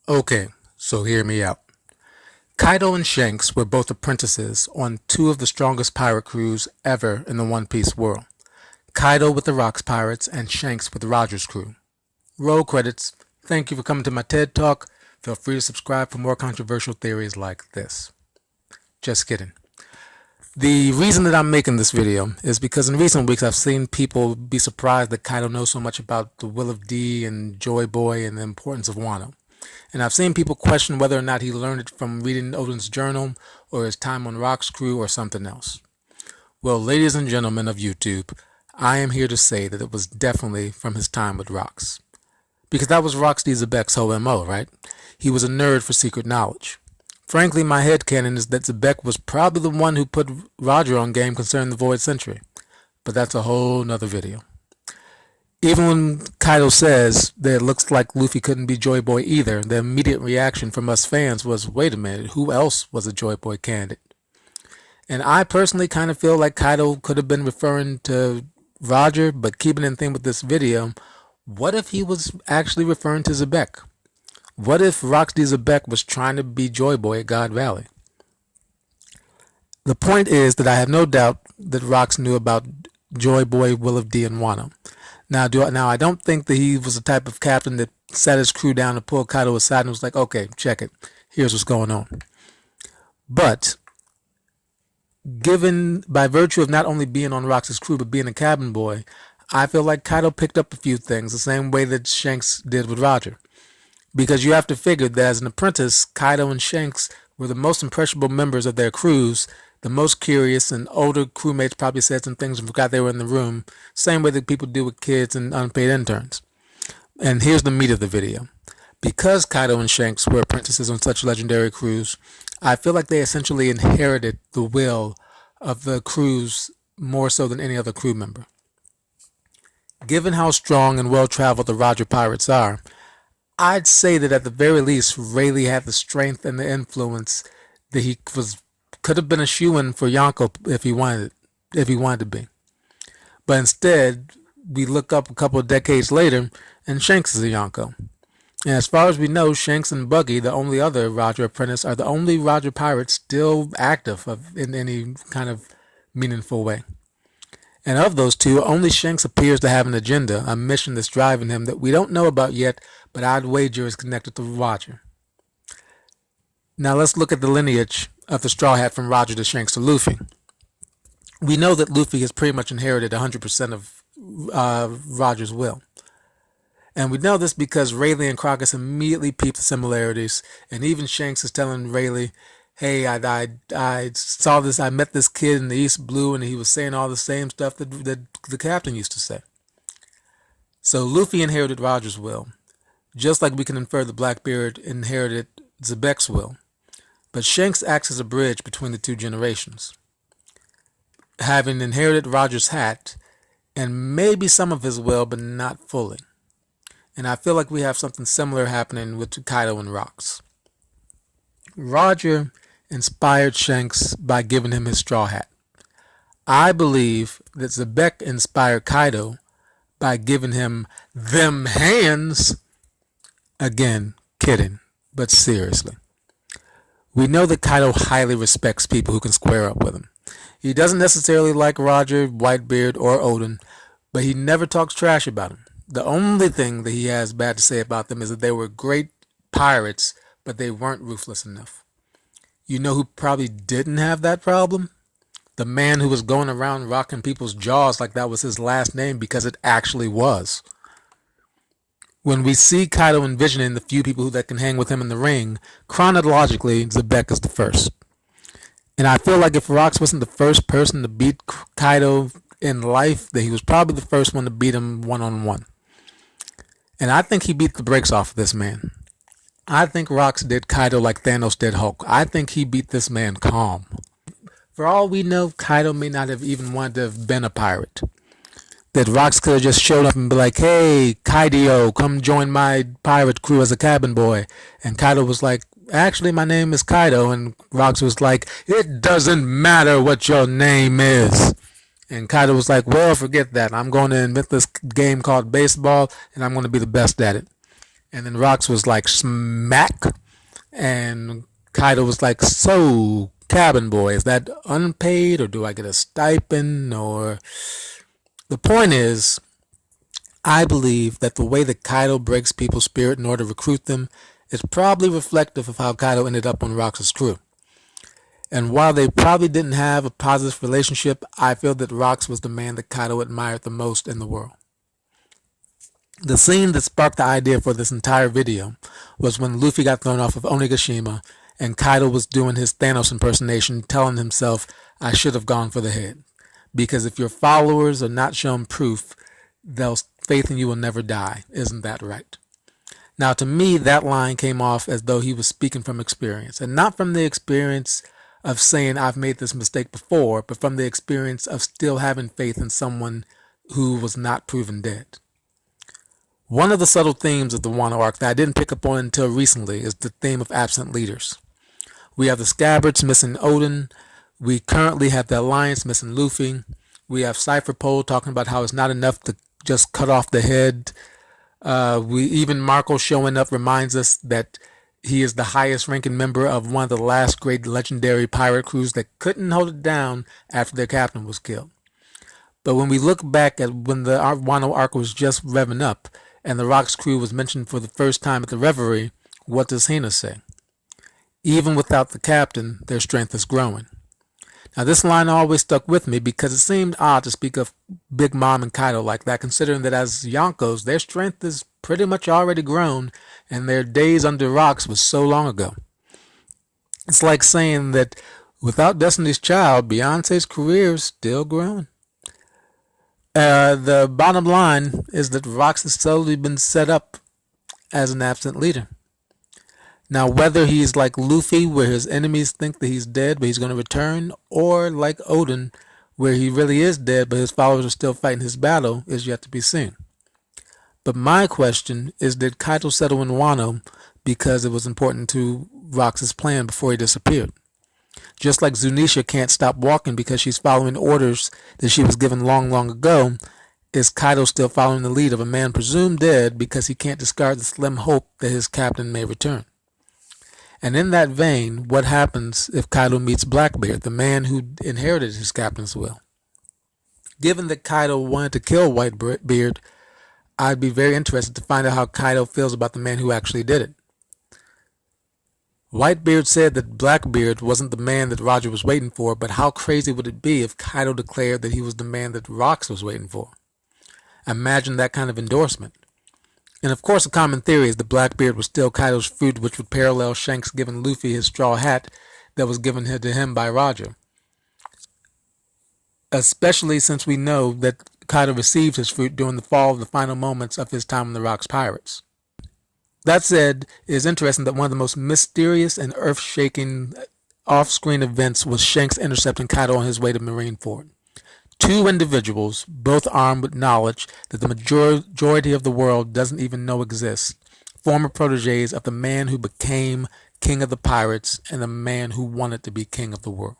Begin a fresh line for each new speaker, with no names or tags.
Okay, so hear me out. Kaido and Shanks were both apprentices on two of the strongest pirate crews ever in the One Piece world. Kaido with the Rocks Pirates and Shanks with Roger's crew. Roll credits. Thank you for coming to my TED Talk. Feel free to subscribe for more controversial theories like this. Just kidding. The reason that I'm making this video is because in recent weeks I've seen people be surprised that Kaido knows so much about the Will of D and Joy Boy and the importance of Wano. And I've seen people question whether or not he learned it from reading Oden's journal or his time on Rock's crew or something else. Well, ladies and gentlemen of YouTube, I am here to say that it was definitely from his time with Rocks. Because that was Rox D. Zebek's whole MO, right? He was a nerd for secret knowledge. Frankly, my headcanon is that Zebek was probably the one who put Roger on game concerning the Void Century. But that's a whole nother video. Even when Kaido says that it looks like Luffy couldn't be Joy Boy either, the immediate reaction from us fans was, wait a minute, who else was a Joy Boy candidate? And I personally kind of feel like Kaido could have been referring to Roger, but keeping in theme with this video, what if he was actually referring to Zebek? What if Roxy Zebek was trying to be Joy Boy at God Valley? The point is that I have no doubt that Rox knew about Joy Boy, Will of D, and Wano. Now, I don't think that he was the type of captain that sat his crew down and pulled Kaido aside and was like, okay, check it. Here's what's going on. But given by virtue of not only being on Rox's crew but being a cabin boy, I feel like Kaido picked up a few things the same way that Shanks did with Roger. Because you have to figure that as an apprentice, Kaido and Shanks were the most impressionable members of their crews, the most curious, and older crewmates probably said some things and forgot they were in the room, same way that people do with kids and unpaid interns. And here's the meat of the video. Because Kaido and Shanks were apprentices on such legendary crews, I feel like they essentially inherited the will of the crews more so than any other crew member. Given how strong and well-traveled the Roger Pirates are, I'd say that at the very least, Rayleigh had the strength and the influence that he could have been a shoo-in for Yonko if he wanted to be. But instead, we look up a couple of decades later, and Shanks is a Yonko. And as far as we know, Shanks and Buggy, the only other Roger apprentice, are the only Roger pirates still active in any kind of meaningful way. And of those two, only Shanks appears to have an agenda, a mission that's driving him that we don't know about yet, but I'd wager is connected to Roger. Now let's look at the lineage of the Straw Hat from Roger to Shanks to Luffy. We know that Luffy has pretty much inherited 100% of Roger's will. And we know this because Rayleigh and Crocus immediately peeped the similarities, and even Shanks is telling Rayleigh, hey, I saw this, I met this kid in the East Blue, and he was saying all the same stuff that the captain used to say. So Luffy inherited Roger's will, just like we can infer the Blackbeard inherited Zebek's will. But Shanks acts as a bridge between the two generations, having inherited Roger's hat and maybe some of his will, but not fully. And I feel like we have something similar happening with Kaido and Rocks. Roger inspired Shanks by giving him his straw hat. I believe that Zebek inspired Kaido by giving him them hands. Again, kidding, but seriously. We know that Kaido highly respects people who can square up with him. He doesn't necessarily like Roger, Whitebeard, or Oden, but he never talks trash about him. The only thing that he has bad to say about them is that they were great pirates, but they weren't ruthless enough. You know who probably didn't have that problem? The man who was going around rocking people's jaws like that was his last name, because it actually was. When we see Kaido envisioning the few people that can hang with him in the ring, chronologically, Zebek is the first. And I feel like if Rocks wasn't the first person to beat Kaido in life, that he was probably the first one to beat him one-on-one. And I think he beat the brakes off of this man. I think Rocks did Kaido like Thanos did Hulk. I think he beat this man calm. For all we know, Kaido may not have even wanted to have been a pirate. That Rocks could have just showed up and be like, hey, Kaido, come join my pirate crew as a cabin boy. And Kaido was like, actually, my name is Kaido. And Rocks was like, it doesn't matter what your name is. And Kaido was like, well, forget that. I'm going to invent this game called baseball, and I'm going to be the best at it. And then Rocks was like, smack. And Kaido was like, so, cabin boy, is that unpaid or do I get a stipend? Or the point is, I believe that the way that Kaido breaks people's spirit in order to recruit them is probably reflective of how Kaido ended up on Rocks' crew. And while they probably didn't have a positive relationship, I feel that Rocks was the man that Kaido admired the most in the world. The scene that sparked the idea for this entire video was when Luffy got thrown off of Onigashima and Kaido was doing his Thanos impersonation, telling himself, I should have gone for the head. Because if your followers are not shown proof, faith in you will never die. Isn't that right? Now, to me, that line came off as though he was speaking from experience, and not from the experience of saying I've made this mistake before, but from the experience of still having faith in someone who was not proven dead. One of the subtle themes of the Wano arc that I didn't pick up on until recently is the theme of absent leaders. We have the Scabbards missing Odin. We currently have the Alliance missing Luffy. We have Cypher Pole talking about how it's not enough to just cut off the head. Even Marco showing up reminds us that he is the highest ranking member of one of the last great legendary pirate crews that couldn't hold it down after their captain was killed. But when we look back at when the Wano arc was just revving up and the Rocks crew was mentioned for the first time at the Reverie, what does Hina say? Even without the captain, their strength is growing. Now this line always stuck with me because it seemed odd to speak of Big Mom and Kaido like that, considering that as Yonkos, their strength is pretty much already grown and their days under Rocks was so long ago. It's like saying that without Destiny's Child, Beyonce's career is still growing. The bottom line is that Rocks has slowly been set up as an absent leader. Now, whether he's like Luffy, where his enemies think that he's dead, but he's going to return, or like Odin, where he really is dead, but his followers are still fighting his battle, is yet to be seen. But my question is, did Kaido settle in Wano because it was important to Rocks' plan before he disappeared? Just like Zunisha can't stop walking because she's following orders that she was given long, long ago, is Kaido still following the lead of a man presumed dead because he can't discard the slim hope that his captain may return? And in that vein, what happens if Kaido meets Blackbeard, the man who inherited his captain's will? Given that Kaido wanted to kill Whitebeard, I'd be very interested to find out how Kaido feels about the man who actually did it. Whitebeard said that Blackbeard wasn't the man that Roger was waiting for, but how crazy would it be if Kaido declared that he was the man that Rocks was waiting for? Imagine that kind of endorsement. And of course, a common theory is that Blackbeard was still Kaido's fruit, which would parallel Shanks giving Luffy his straw hat that was given to him by Roger. Especially since we know that Kaido received his fruit during the fall of the final moments of his time on the Rocks Pirates. That said, it is interesting that one of the most mysterious and earth-shaking off-screen events was Shanks intercepting Kaido on his way to Marineford. Two individuals, both armed with knowledge that the majority of the world doesn't even know exists, former proteges of the man who became king of the pirates and the man who wanted to be king of the world.